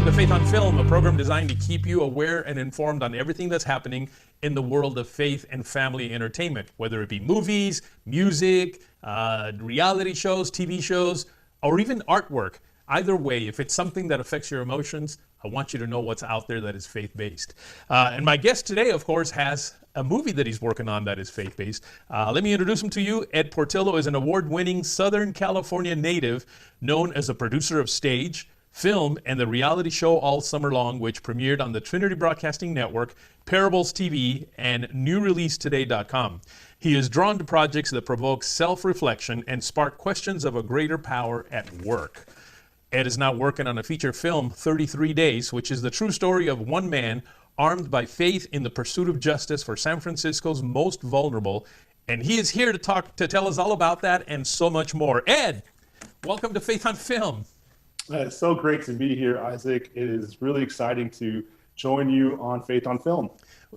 to Faith on Film, a program designed to keep you aware and informed on everything that's happening in the world of faith and family entertainment, whether it be movies, music, reality shows, TV shows, or even artwork. Either way, if it's something that affects your emotions, I want you to know what's out there that is faith-based. And my guest today, of course, has a movie that he's working on that is faith-based. Let me introduce him to you. Ed Portillo is an award-winning Southern California native known as a producer of stage, film, and the reality show All Summer Long, which premiered on the Trinity Broadcasting Network, Parables TV, and NewReleaseToday.com. He is drawn to projects that provoke self-reflection and spark questions of a greater power at work. Ed is now working on a feature film, 33 Days, which is the true story of one man armed by faith in the pursuit of justice for San Francisco's most vulnerable. And he is here to tell us all about that and so much more. Ed, welcome to Faith on Film. It's so great to be here, Isaac. It is really exciting to join you on Faith on Film.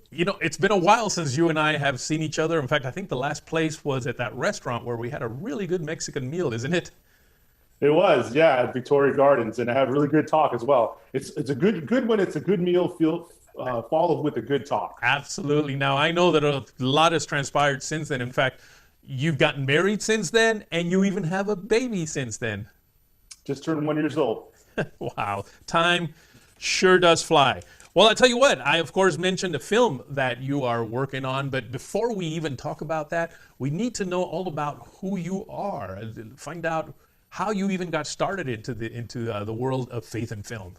You know, it's been a while since you and I have seen each other. In fact, I think the last place was at that restaurant where we had a really good Mexican meal, isn't it? It was, yeah, at Victoria Gardens, and I had a really good talk as well. It's a good when it's a good meal followed with a good talk. Absolutely. Now, I know that a lot has transpired since then. In fact, you've gotten married since then, and you even have a baby since then. Just turned 1 year old. Wow. Time sure does fly. Well, I tell you what, I, of course, mentioned a film that you are working on, but before we even talk about that, we need to know all about who you are, find out how you even got started into the world of faith and film.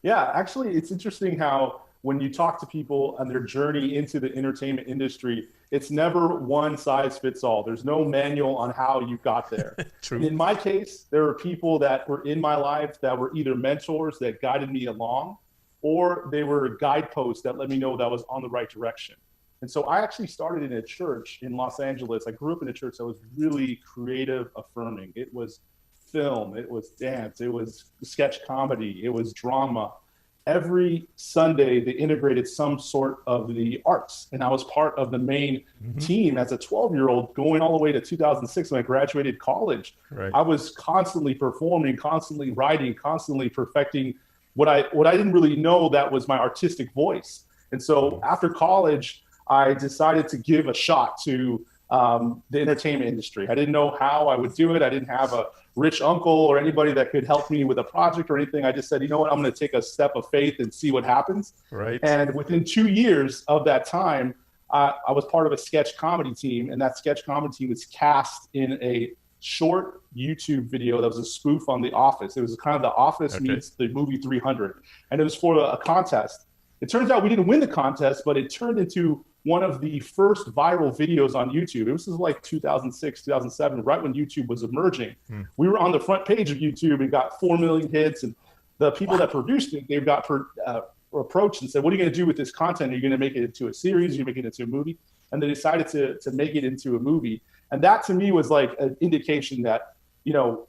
Yeah, actually, it's interesting how when you talk to people and their journey into the entertainment industry, it's never one size fits all. There's no manual on how you got there. True. In my case, there were people that were in my life that were either mentors that guided me along, or they were guideposts that let me know that I was on the right direction. And so I actually started in a church in Los Angeles. I grew up in a church that was really creative, affirming. It was film, it was dance, it was sketch comedy, it was drama. Every Sunday, they integrated some sort of the arts. And I was part of the main team as a 12-year-old going all the way to 2006 when I graduated college. Right. I was constantly performing, constantly writing, constantly perfecting what I didn't really know that was my artistic voice. And so after college, I decided to give a shot to the entertainment industry. I didn't know how I would do it. I didn't have a rich uncle or anybody that could help me with a project or anything. I just said, you know what, I'm going to take a step of faith and see what happens. Right. And within 2 years of that time, I was part of a sketch comedy team, and that sketch comedy team was cast in a short YouTube video that was a spoof on The Office. It was kind of The Office meets the movie 300, and it was for a contest. It turns out we didn't win the contest, but it turned into one of the first viral videos on YouTube. This was like 2006, 2007, right when YouTube was emerging. We were on the front page of YouTube and got 4 million hits. And the people that produced it, they got approached and said, what are you going to do with this content? Are you going to make it into a series? Are you going to make it into a movie? And they decided to make it into a movie. And that to me was like an indication that, you know,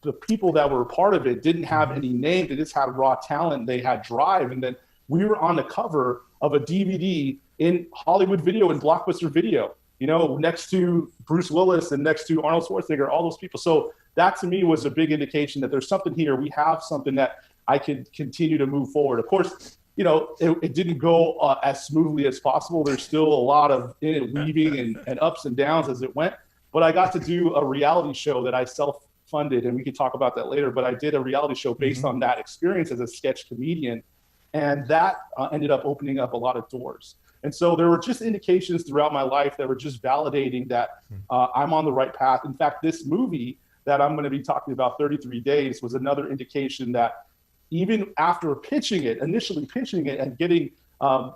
the people that were a part of it didn't have any name. They just had raw talent. They had drive. And then we were on the cover of a DVD in Hollywood Video and Blockbuster Video, you know, next to Bruce Willis and next to Arnold Schwarzenegger, all those people. So that to me was a big indication that there's something here. We have something that I can continue to move forward. Of course, you know, it didn't go as smoothly as possible. There's still a lot of weaving and ups and downs as it went. But I got to do a reality show that I self-funded, and we can talk about that later. But I did a reality show based on that experience as a sketch comedian. And that ended up opening up a lot of doors. And so there were just indications throughout my life that were just validating that I'm on the right path. In fact, this movie that I'm going to be talking about, 33 Days, was another indication that even after initially pitching it and getting,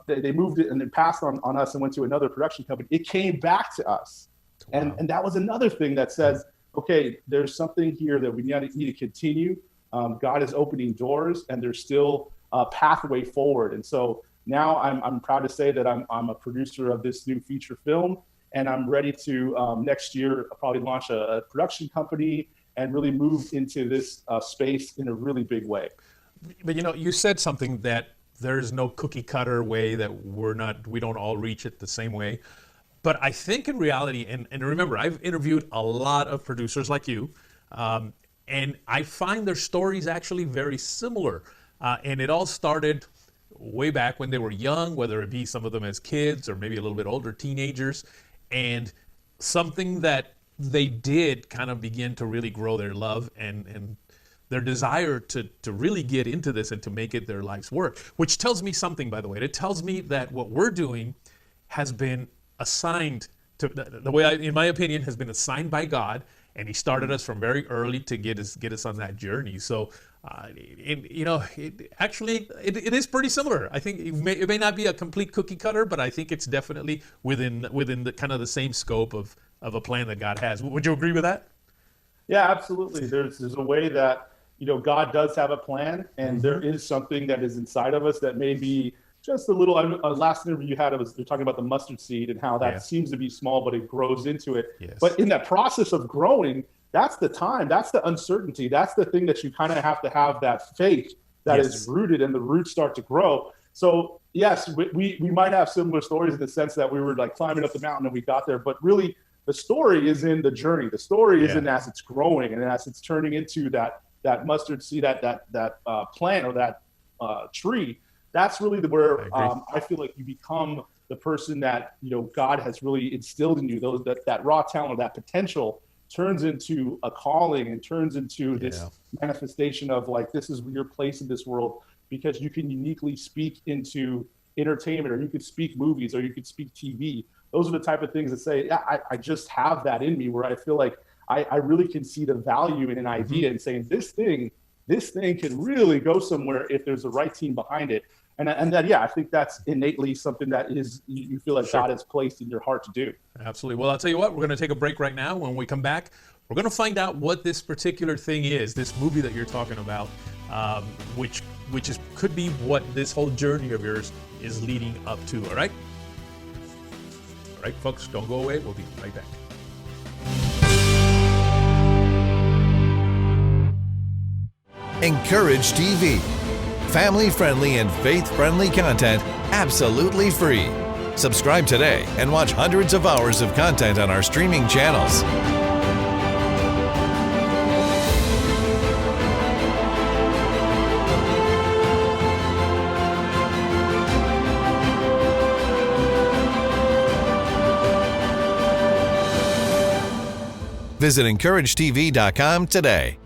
they moved it and then passed on us and went to another production company, it came back to us. Wow. And that was another thing that says, okay, there's something here that we need to continue. God is opening doors, and there's still a pathway forward. And so now I'm proud to say that I'm a producer of this new feature film, and I'm ready to next year probably launch a production company and really move into this space in a really big way. But you know, you said something that there's no cookie cutter way that we don't all reach it the same way. But I think in reality, and remember, I've interviewed a lot of producers like you, And I find their stories actually very similar. And it all started way back when they were young, whether it be some of them as kids or maybe a little bit older teenagers. And something that they did kind of begin to really grow their love and their desire to really get into this and to make it their life's work, which tells me something, by the way. It tells me that what we're doing has been assigned to, the way in my opinion, has been assigned by God, and he started us from very early to get us on that journey. So, it is pretty similar. I think it may not be a complete cookie cutter, but I think it's definitely within the kind of the same scope of a plan that God has. Would you agree with that? Yeah, absolutely. There's a way that, God does have a plan, and there is something that is inside of us that may be just a little. Last interview you had, you're talking about the mustard seed and how that seems to be small, but it grows into it. Yes. But in that process of growing, that's the time, that's the uncertainty, that's the thing that you kind of have to have that faith that is rooted, and the roots start to grow. So yes, we might have similar stories in the sense that we were like climbing up the mountain and we got there, but really the story is in the journey. The story is in as it's growing and as it's turning into that mustard seed, that plant or that tree. That's really where I feel like you become the person that God has really instilled in you. That raw talent, that potential, turns into a calling and turns into this manifestation of like, this is your place in this world, because you can uniquely speak into entertainment, or you could speak movies, or you could speak TV. Those are the type of things that say, I just have that in me, where I feel like I really can see the value in an idea and saying this thing can really go somewhere if there's the right team behind it. And that, I think that's innately something that is, you feel like God has placed in your heart to do. Absolutely. Well, I'll tell you what, we're going to take a break right now. When we come back, we're going to find out what this particular thing is, this movie that you're talking about, which could be what this whole journey of yours is leading up to. All right? All right, folks, don't go away. We'll be right back. Encourage TV. Family-friendly and faith-friendly content absolutely free. Subscribe today and watch hundreds of hours of content on our streaming channels. Visit encouragetv.com today.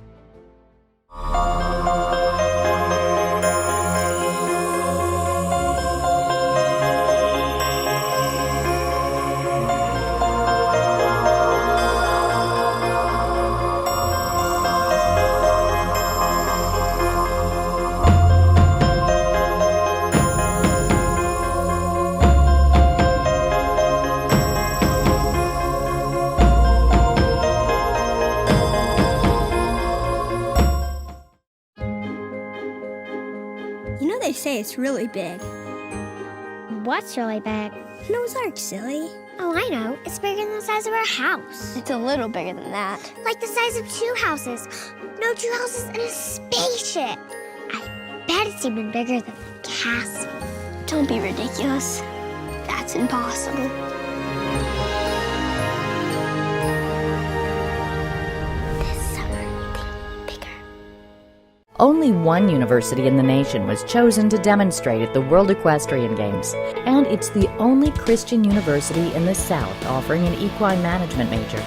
They say it's really big. What's really big? Noah's Ark, silly. Oh, I know. It's bigger than the size of our house. It's a little bigger than that. Like the size of 2 houses. No, 2 houses and a spaceship. I bet it's even bigger than the castle. Don't be ridiculous. That's impossible. Only one university in the nation was chosen to demonstrate at the World Equestrian Games, and it's the only Christian university in the South offering an equine management major.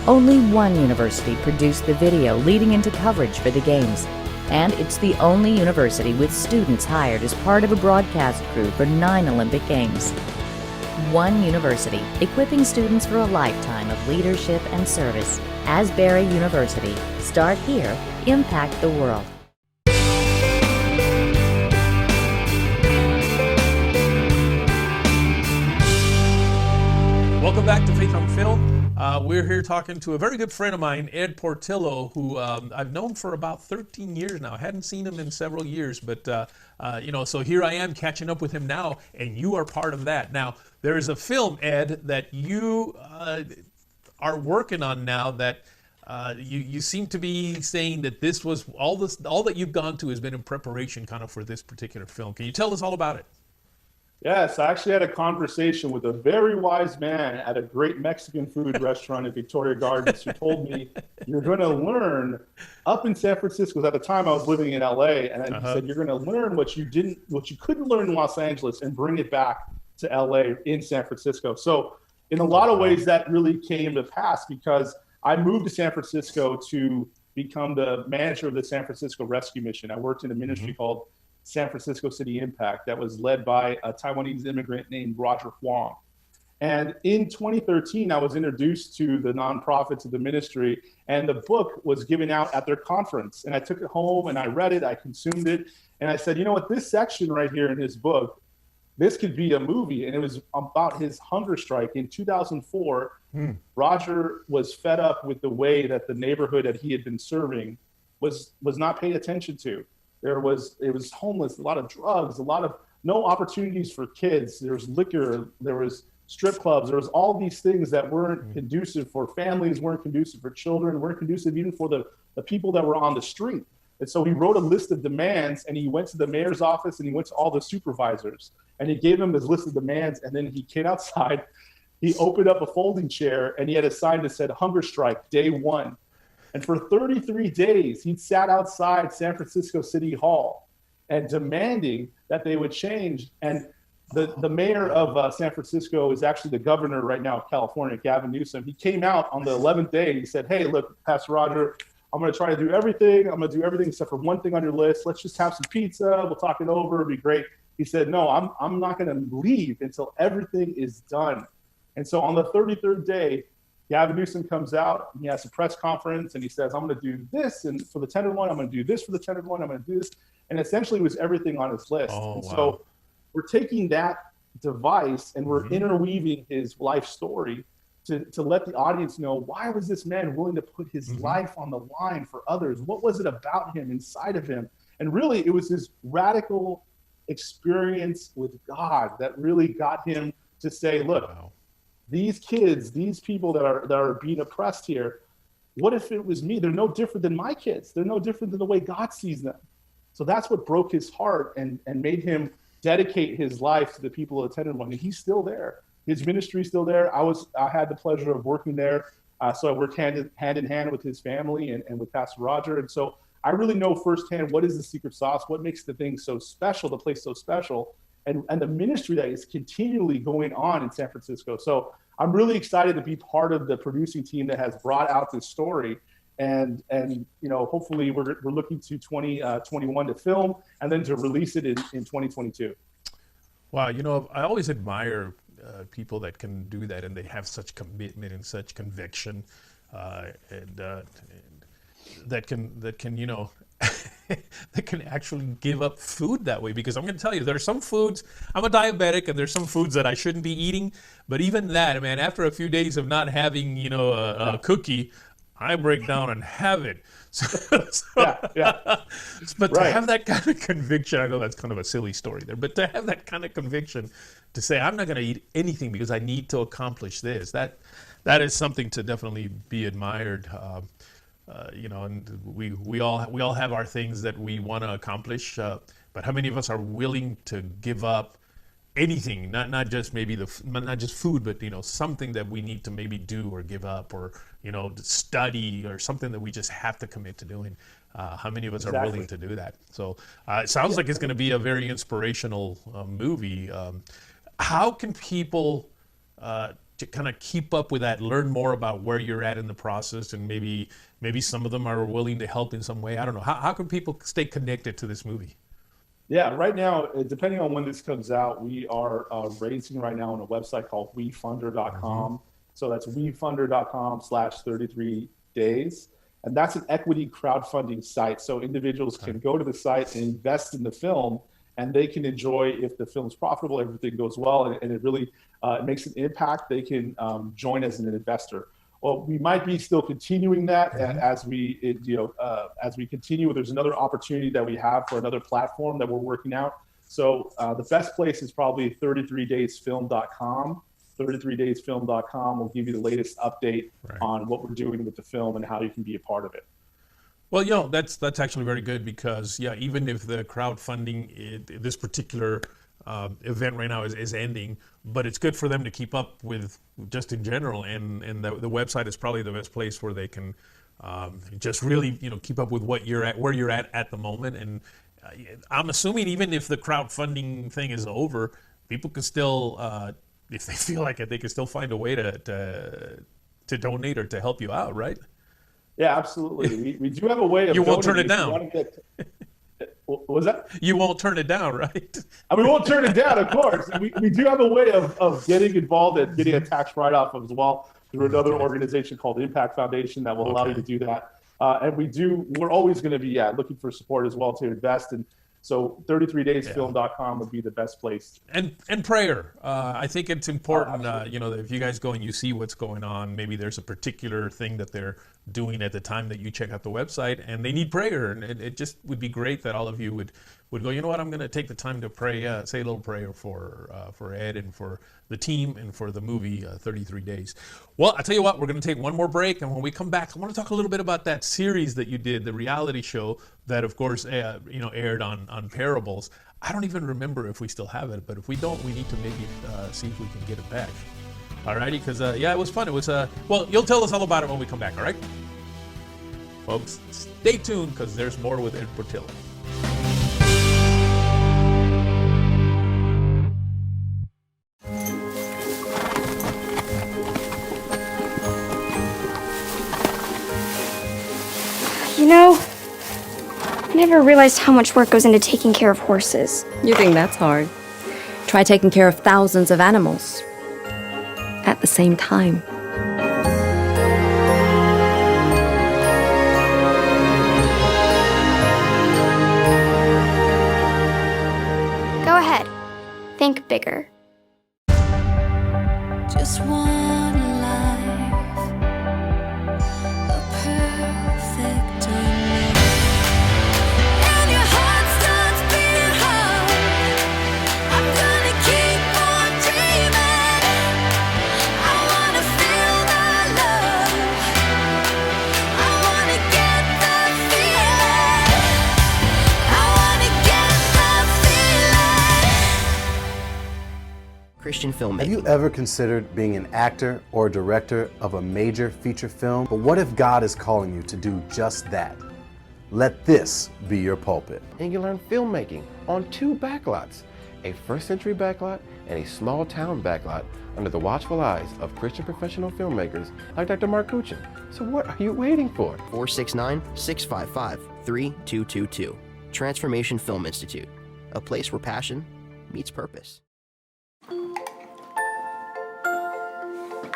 Only one university produced the video leading into coverage for the Games, and it's the only university with students hired as part of a broadcast crew for 9 Olympic Games. One university, equipping students for a lifetime of leadership and service. Asbury University. Start here, impact the world. Welcome back to Faith on Film. We're here talking to a very good friend of mine, Ed Portillo, who I've known for about 13 years now. I hadn't seen him in several years, but so here I am catching up with him now, and you are part of that. Now, there is a film, Ed, that you are working on now that you seem to be saying that this was all that you've gone to has been in preparation kind of for this particular film. Can you tell us all about it? Yes, I actually had a conversation with a very wise man at a great Mexican food restaurant in Victoria Gardens who told me, you're going to learn up in San Francisco. 'Cause at the time I was living in LA, and he said, you're going to learn what you couldn't learn in Los Angeles and bring it back to LA in San Francisco. So in a lot of ways that really came to pass because I moved to San Francisco to become the manager of the San Francisco Rescue Mission. I worked in a ministry called San Francisco City Impact that was led by a Taiwanese immigrant named Roger Huang. And in 2013, I was introduced to the nonprofits of the ministry, and the book was given out at their conference. And I took it home and I read it, I consumed it, and I said, you know what, this section right here in his book, this could be a movie. And it was about his hunger strike. In 2004, Roger was fed up with the way that the neighborhood that he had been serving was not paid attention to. It was homeless, a lot of drugs, a lot of no opportunities for kids. There was liquor, there was strip clubs, there was all these things that weren't conducive for families, weren't conducive for children, weren't conducive even for the people that were on the street. And so he wrote a list of demands, and he went to the mayor's office and he went to all the supervisors and he gave them his list of demands. And then he came outside, he opened up a folding chair, and he had a sign that said hunger strike day 1. And for 33 days, he'd sat outside San Francisco City Hall and demanding that they would change. And the mayor of San Francisco is actually the governor right now of California, Gavin Newsom. He came out on the 11th day and he said, hey, look, Pastor Roger, I'm going to try to do everything. I'm going to do everything except for one thing on your list. Let's just have some pizza. We'll talk it over. It'll be great. He said, no, I'm not going to leave until everything is done. And so on the 33rd day, Gavin Newsom comes out, and he has a press conference, and he says, I'm going to do this, and for the Tenderloin, I'm going to do this for the Tenderloin, I'm going to do this. And essentially it was everything on his list. So we're taking that device and we're interweaving his life story to let the audience know, why was this man willing to put his life on the line for others? What was it about him, inside of him? And really, it was his radical experience with God that really got him to say, look, these kids, these people that are being oppressed here, what if it was me? They're no different than my kids. They're no different than the way God sees them. So that's what broke his heart and made him dedicate his life to the people of the Tenderloin. And he's still there. His ministry is still there. I had the pleasure of working there. So I worked hand in hand with his family and with Pastor Roger. And so I really know firsthand what is the secret sauce, what makes the thing so special, the place so special, and the ministry that is continually going on in San Francisco. So I'm really excited to be part of the producing team that has brought out this story. And you know, hopefully we're looking to 2021 to film and then to release it in 2022. Wow, you know, I always admire people that can do that, and they have such commitment and such conviction, and that can you know that can actually give up food that way. Because I'm going to tell you, there are some foods, I'm a diabetic, and there's some foods that I shouldn't be eating. But even that, man, after a few days of not having, you know, a cookie, I break down and have it. But to have that kind of conviction, I know that's kind of a silly story there, but to have that kind of conviction to say, I'm not going to eat anything because I need to accomplish this, that is something to definitely be admired. You know, and we all have our things that we want to accomplish, but how many of us are willing to give up anything, not just maybe not just food, but you know, something that we need to maybe do or give up, or you know, study, or something that we just have to commit to doing. How many of us are willing to do that? So it sounds like it's going to be a very inspirational movie. How can people to kind of keep up with that, learn more about where you're at in the process, and maybe some of them are willing to help in some way? I don't know. How can people stay connected to this movie? Yeah, right now, depending on when this comes out, we are raising right now on a website called wefunder.com. So that's wefunder.com/33 days. And that's an equity crowdfunding site. So individuals can go to the site and invest in the film, and they can enjoy, if the film's profitable, everything goes well, and it really makes an impact, they can join as an investor. Well, we might be still continuing that as we continue. There's another opportunity that we have for another platform that we're working out. So the best place is probably 33daysfilm.com. 33daysfilm.com will give you the latest update on what we're doing with the film and how you can be a part of it. Well, you know, that's actually very good, because even if the crowdfunding, this particular event right now is ending, but it's good for them to keep up with just in general, and the website is probably the best place where they can just really keep up with where you're at the moment. And I'm assuming even if the crowdfunding thing is over, people can still, if they feel like it, they can still find a way to donate or to help you out, right? Yeah, absolutely. We do have a way of. You won't turn it donating down. What was that? You won't turn it down, right? We won't turn it down, of course. We do have a way of getting involved and getting a tax write-off as well through another organization called Impact Foundation that will allow you to do that. And we're always going to be looking for support as well to invest. And so 33daysfilm.com would be the best place. And prayer. I think it's important, that if you guys go and you see what's going on, maybe there's a particular thing that they're doing at the time that you check out the website and they need prayer. And it just would be great that all of you would go, you know what, I'm going to take the time to pray, say a little prayer for Ed and for the team and for the movie 33 Days. Well, I tell you what, we're going to take one more break. And when we come back, I want to talk a little bit about that series that you did, the reality show that, of course, aired on Parables. I don't even remember if we still have it, but if we don't, we need to maybe see if we can get it back. Alrighty, because it was fun. It was well, you'll tell us all about it when we come back. All right, folks, stay tuned because there's more with Ed Portillo. I never realized how much work goes into taking care of horses. You think that's hard? Try taking care of thousands of animals at the same time. Go ahead. Think bigger. Just one life, a perfect unlife. And your heart starts beating hard. I'm gonna keep on dreaming. I wanna feel that love. I wanna get that feeling. I wanna get that feeling. Christian filmmaking. Have you ever considered being an actor or director of a major feature film? But what if God is calling you to do just that? Let this be your pulpit. And you learn filmmaking on 2 backlots, a first-century backlot and a small-town backlot under the watchful eyes of Christian professional filmmakers like Dr. Mark Kuchin. So what are you waiting for? 469-655-3222. Transformation Film Institute, a place where passion meets purpose.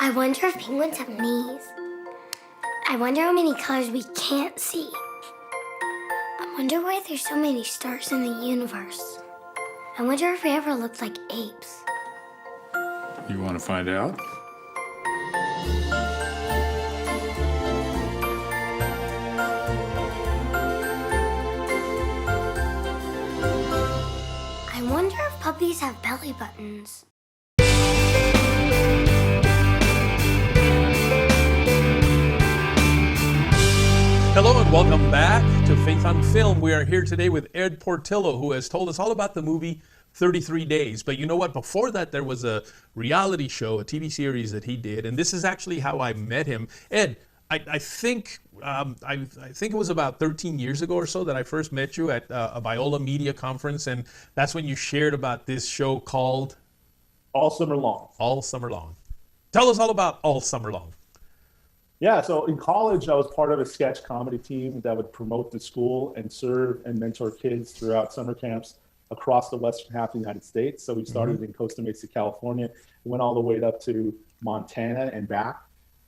I wonder if penguins have knees. I wonder how many colors we can't see. I wonder why there's so many stars in the universe. I wonder if we ever looked like apes. You want to find out? I wonder if puppies have belly buttons. Hello and welcome back to Faith on Film. We are here today with Ed Portillo, who has told us all about the movie 33 Days. But you know what? Before that, there was a reality show, a TV series that he did, and this is actually how I met him. Ed, I think it was about 13 years ago or so that I first met you at a Biola Media conference, and that's when you shared about this show called All Summer Long. All Summer Long. Tell us all about All Summer Long. Yeah, so in college, I was part of a sketch comedy team that would promote the school and serve and mentor kids throughout summer camps across the western half of the United States. So we started in Costa Mesa, California, went all the way up to Montana and back.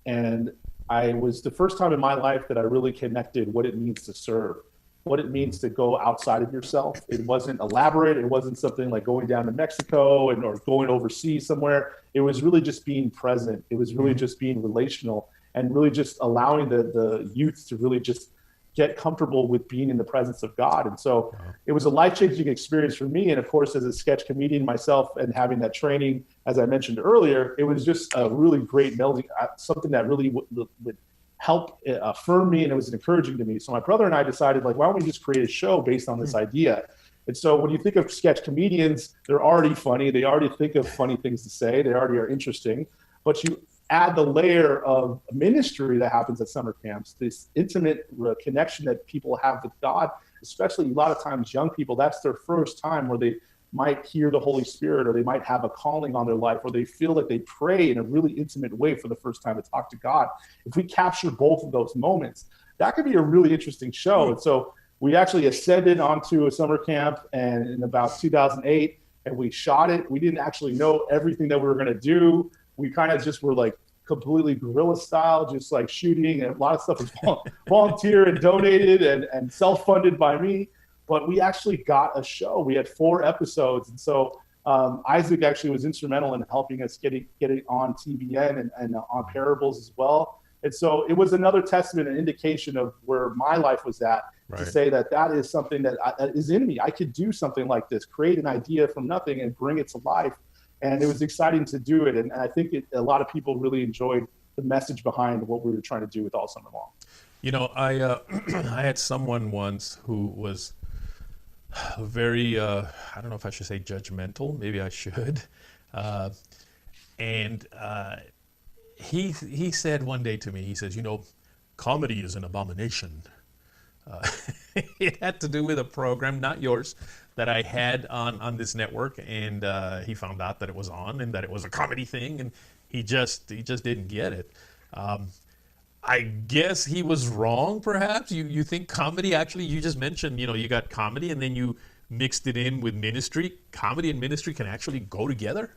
And I was the first time in my life that I really connected what it means to serve, what it means to go outside of yourself. It wasn't elaborate. It wasn't something like going down to Mexico or going overseas somewhere. It was really just being present. It was really just being relational and really just allowing the youth to really just get comfortable with being in the presence of God. And so it was a life-changing experience for me. And of course, as a sketch comedian myself and having that training, as I mentioned earlier, it was just a really great melding, something that really would help affirm me, and it was encouraging to me. So my brother and I decided, like, why don't we just create a show based on this idea? And so when you think of sketch comedians, they're already funny. They already think of funny things to say. They already are interesting. But you add the layer of ministry that happens at summer camps, this intimate connection that people have with God, especially a lot of times young people, that's their first time where they might hear the Holy Spirit, or they might have a calling on their life, or they feel that they pray in a really intimate way for the first time to talk to God. If we capture both of those moments, that could be a really interesting show. And so we actually ascended onto a summer camp and in about 2008, and we shot it. We didn't actually know everything that we were going to do. We kind of just were like completely guerrilla style, just like shooting, and a lot of stuff was volunteer and donated and self-funded by me. But we actually got a show. We had 4 episodes. And so Isaac actually was instrumental in helping us get it on TBN and on Parables as well. And so it was another testament and indication of where my life was at, to say that is something that is in me. I could do something like this, create an idea from nothing and bring it to life. And it was exciting to do it. And I think a lot of people really enjoyed the message behind what we were trying to do with All Summer Long. You know, I had someone once who was very, I don't know if I should say judgmental, maybe I should. He said one day to me, he says, you know, comedy is an abomination. It had to do with a program, not yours, that I had on this network, and he found out that it was on and that it was a comedy thing, and he just didn't get it. I guess he was wrong, perhaps. You think comedy, actually, you just mentioned, you know, you got comedy and then you mixed it in with ministry. Comedy and ministry can actually go together?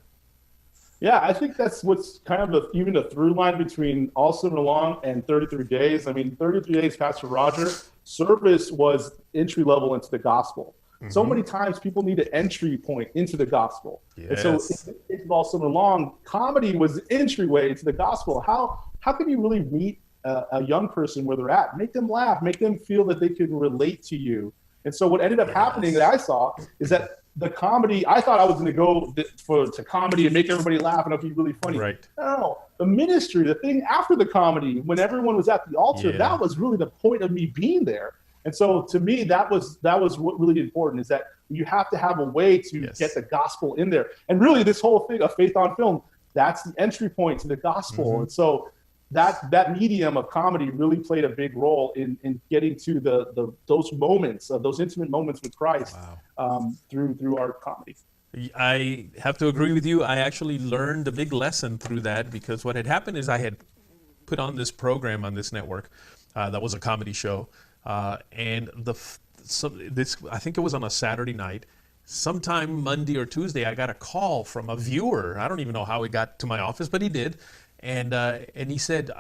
Yeah, I think that's what's kind of even a through line between All Summer Long and 33 Days. I mean, 33 Days, Pastor Roger, service was entry level into the gospel. Mm-hmm. So many times people need an entry point into the gospel. Yes. And so in All Summer Long, comedy was the entryway into the gospel. How can you really meet a young person where they're at? Make them laugh, make them feel that they can relate to you. And so what ended up happening that I saw is that the comedy, I thought I was going to go to comedy and make everybody laugh and it'll be really funny. Right. No, the ministry, the thing after the comedy, when everyone was at the altar, that was really the point of me being there. And so to me, that was what really important, is that you have to have a way to get the gospel in there. And really this whole thing of Faith on Film, that's the entry point to the gospel. Mm-hmm. And so that medium of comedy really played a big role in getting to those moments, those intimate moments with Christ. Wow. Through our comedy. I have to agree with you. I actually learned a big lesson through that, because what had happened is I had put on this program on this network that was a comedy show, and I think it was on a Saturday night. Sometime Monday or Tuesday, I got a call from a viewer. I don't even know how he got to my office, but he did. And he said,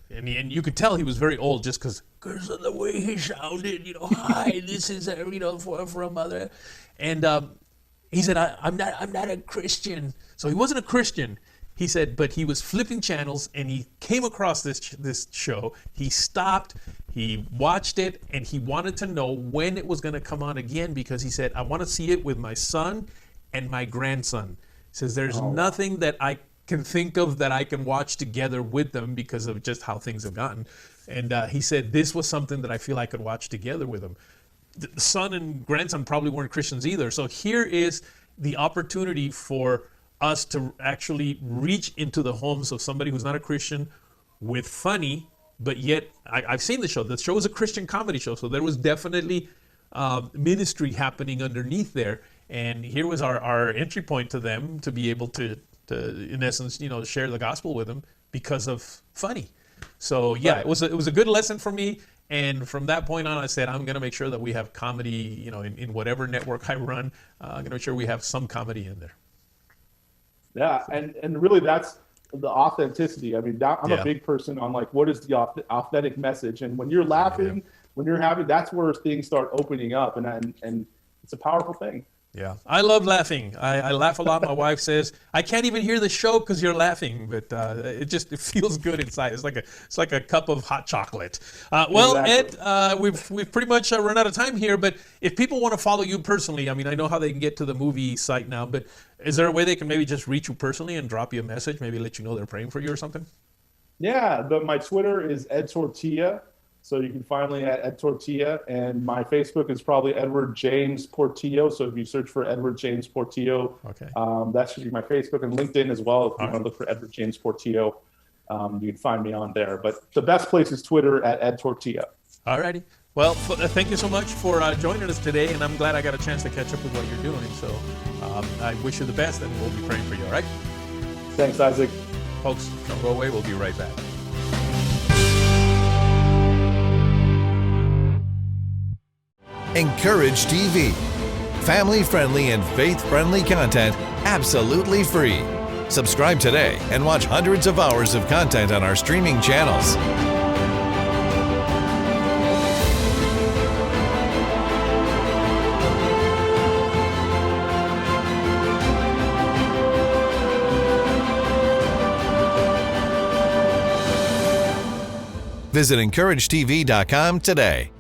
and you could tell he was very old just because of the way he sounded, you know, hi, this is, you know, for a mother. And he said, I'm not a Christian. So he wasn't a Christian. He said, but he was flipping channels and he came across this show. He stopped, he watched it, and he wanted to know when it was going to come on again, because he said, I want to see it with my son and my grandson. He says, there's nothing that I can think of that I can watch together with them because of just how things have gotten. And he said, this was something that I feel I could watch together with them. The son and grandson probably weren't Christians either. So here is the opportunity for us to actually reach into the homes of somebody who's not a Christian with funny, but yet I've seen the show. The show is a Christian comedy show. So there was definitely ministry happening underneath there. And here was our entry point to them to be able to in essence, you know, share the gospel with them because of funny. So yeah, it was a good lesson for me. And from that point on, I said, I'm going to make sure that we have comedy, you know, in whatever network I run. I'm going to make sure we have some comedy in there. Yeah, and really that's the authenticity. I mean, I'm a big person on like, what is the authentic message? And when you're laughing, when you're happy, that's where things start opening up, and it's a powerful thing. Yeah, I love laughing. I laugh a lot. My wife says I can't even hear the show because you're laughing, but it feels good inside. It's like a cup of hot chocolate. Well, exactly. Ed, we've pretty much run out of time here. But if people want to follow you personally, I mean, I know how they can get to the movie site now, but is there a way they can maybe just reach you personally and drop you a message, maybe let you know they're praying for you or something? Yeah, my Twitter is Ed Tortilla. So you can find me at Ed Tortilla, and my Facebook is probably Edward James Portillo. So if you search for Edward James Portillo, that should be my Facebook, and LinkedIn as well. If you want to look for Edward James Portillo, you can find me on there. But the best place is Twitter at Ed Tortilla. All righty. Well, thank you so much for joining us today, and I'm glad I got a chance to catch up with what you're doing. So I wish you the best, and we'll be praying for you, all right? Thanks, Isaac. Folks, don't go away. We'll be right back. Encourage TV. Family-friendly and faith-friendly content absolutely free. Subscribe today and watch hundreds of hours of content on our streaming channels. Visit encouragetv.com today.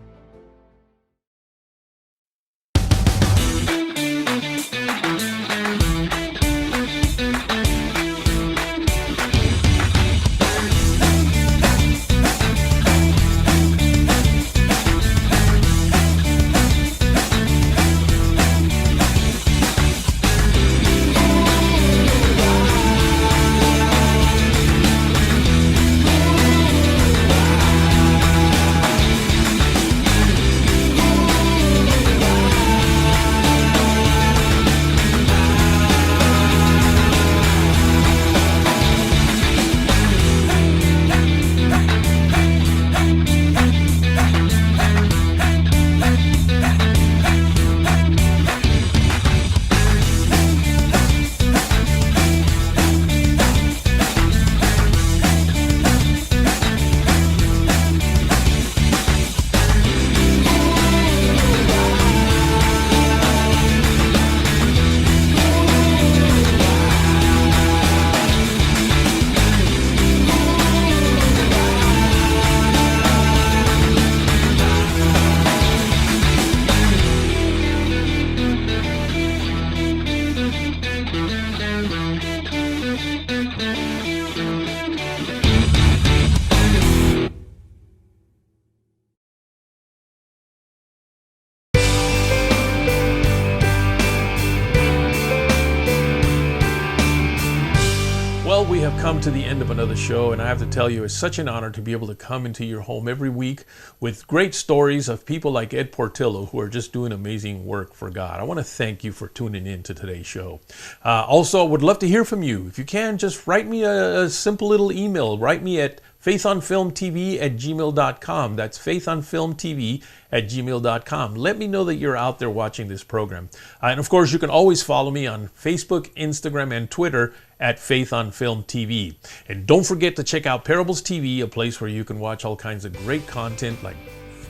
Well, we have come to the end of another show, and I have to tell you, it's such an honor to be able to come into your home every week with great stories of people like Ed Portillo who are just doing amazing work for God. I want to thank you for tuning in to today's show. Also, would love to hear from you. If you can, just write me a simple little email. Write me at faithonfilmtv@gmail.com. That's faithonfilmtv@gmail.com. Let me know that you're out there watching this program. And of course, you can always follow me on Facebook, Instagram, and Twitter at Faith on Film TV. And don't forget to check out Parables TV, a place where you can watch all kinds of great content like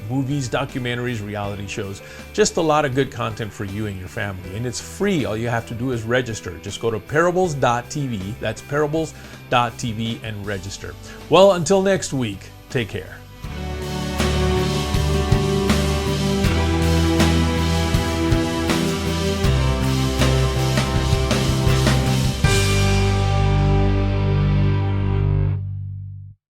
movies, documentaries, reality shows, just a lot of good content for you and your family. And it's free. All you have to do is register. Just go to parables.tv, that's parables.tv, and register. Well, until next week, take care.